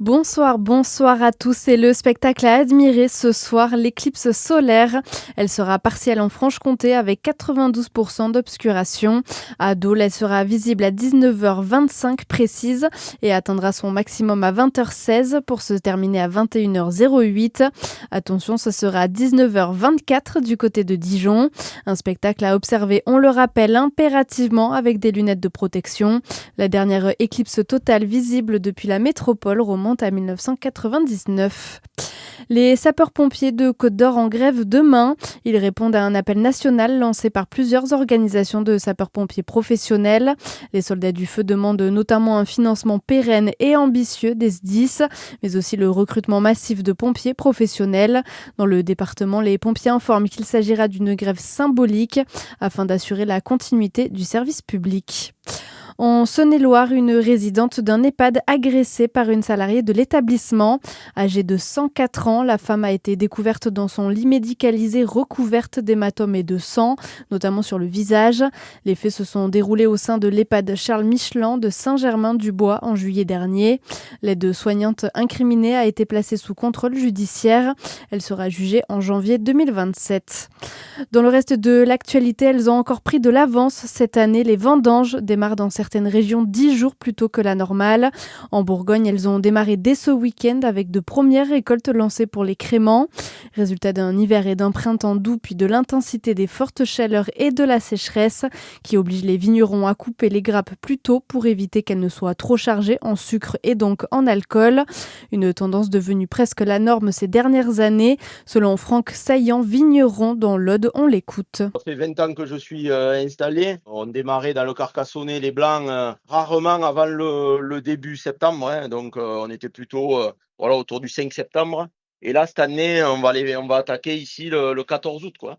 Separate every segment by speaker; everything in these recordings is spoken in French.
Speaker 1: Bonsoir à tous. C'est le spectacle à admirer ce soir, l'éclipse solaire. Elle sera partielle en Franche-Comté avec 92% d'obscuration. À Dole, elle sera visible à 19h25 précise et atteindra son maximum à 20h16 pour se terminer à 21h08. Attention, ce sera à 19h24 du côté de Dijon. Un spectacle à observer, on le rappelle, impérativement avec des lunettes de protection. La dernière éclipse totale visible depuis la métropole remonte à 1999. Les sapeurs-pompiers de Côte-d'Or en grève demain. Ils répondent à un appel national lancé par plusieurs organisations de sapeurs-pompiers professionnels. Les soldats du feu demandent notamment un financement pérenne et ambitieux des SDIS, mais aussi le recrutement massif de pompiers professionnels. Dans le département, les pompiers informent qu'il s'agira d'une grève symbolique afin d'assurer la continuité du service public. En Saône-et-Loire, une résidente d'un EHPAD agressée par une salariée de l'établissement. Âgée de 104 ans, la femme a été découverte dans son lit médicalisé recouverte d'hématomes et de sang, notamment sur le visage. Les faits se sont déroulés au sein de l'EHPAD Charles Michelin de Saint-Germain-du-Bois en juillet dernier. L'aide-soignante incriminée a été placée sous contrôle judiciaire. Elle sera jugée en janvier 2027. Dans le reste de l'actualité, elles ont encore pris de l'avance. Cette année, les vendanges démarrent dans certaines régions 10 jours plus tôt que la normale. En Bourgogne, elles ont démarré dès ce week-end avec de premières récoltes lancées pour les créments. Résultat d'un hiver et d'un printemps doux, puis de l'intensité des fortes chaleurs et de la sécheresse qui oblige les vignerons à couper les grappes plus tôt pour éviter qu'elles ne soient trop chargées en sucre et donc en alcool. Une tendance devenue presque la norme ces dernières années. Selon Franck Saillant, vigneron dans l'Aude, on l'écoute.
Speaker 2: Ça fait 20 ans que je suis installé. On démarrait dans le Carcassonnais les blancs rarement avant le début septembre. Donc on était plutôt autour du 5 septembre. Et là, cette année, on va attaquer ici le 14 août, quoi.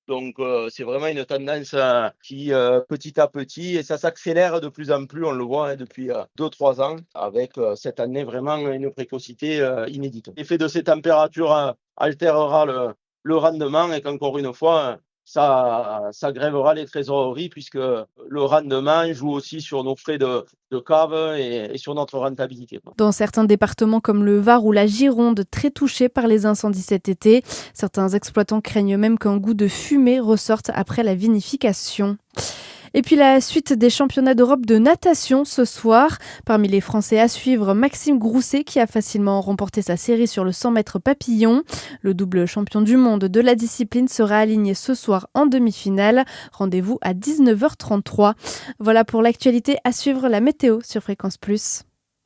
Speaker 2: Donc c'est vraiment une tendance qui petit à petit, et ça s'accélère de plus en plus, on le voit depuis 2-3 ans, avec cette année vraiment une précocité inédite. L'effet de ces températures altérera le rendement et qu'encore une fois, ça grèvera les trésoreries puisque le rendement joue aussi sur nos frais de cave et sur notre rentabilité, quoi.
Speaker 1: Dans certains départements comme le Var ou la Gironde, très touchés par les incendies cet été, certains exploitants craignent même qu'un goût de fumée ressorte après la vinification. Et puis la suite des championnats d'Europe de natation ce soir. Parmi les Français à suivre, Maxime Grousset qui a facilement remporté sa série sur le 100 mètres papillon. Le double champion du monde de la discipline sera aligné ce soir en demi-finale. Rendez-vous à 19h33. Voilà pour l'actualité. À suivre la météo sur Fréquence Plus.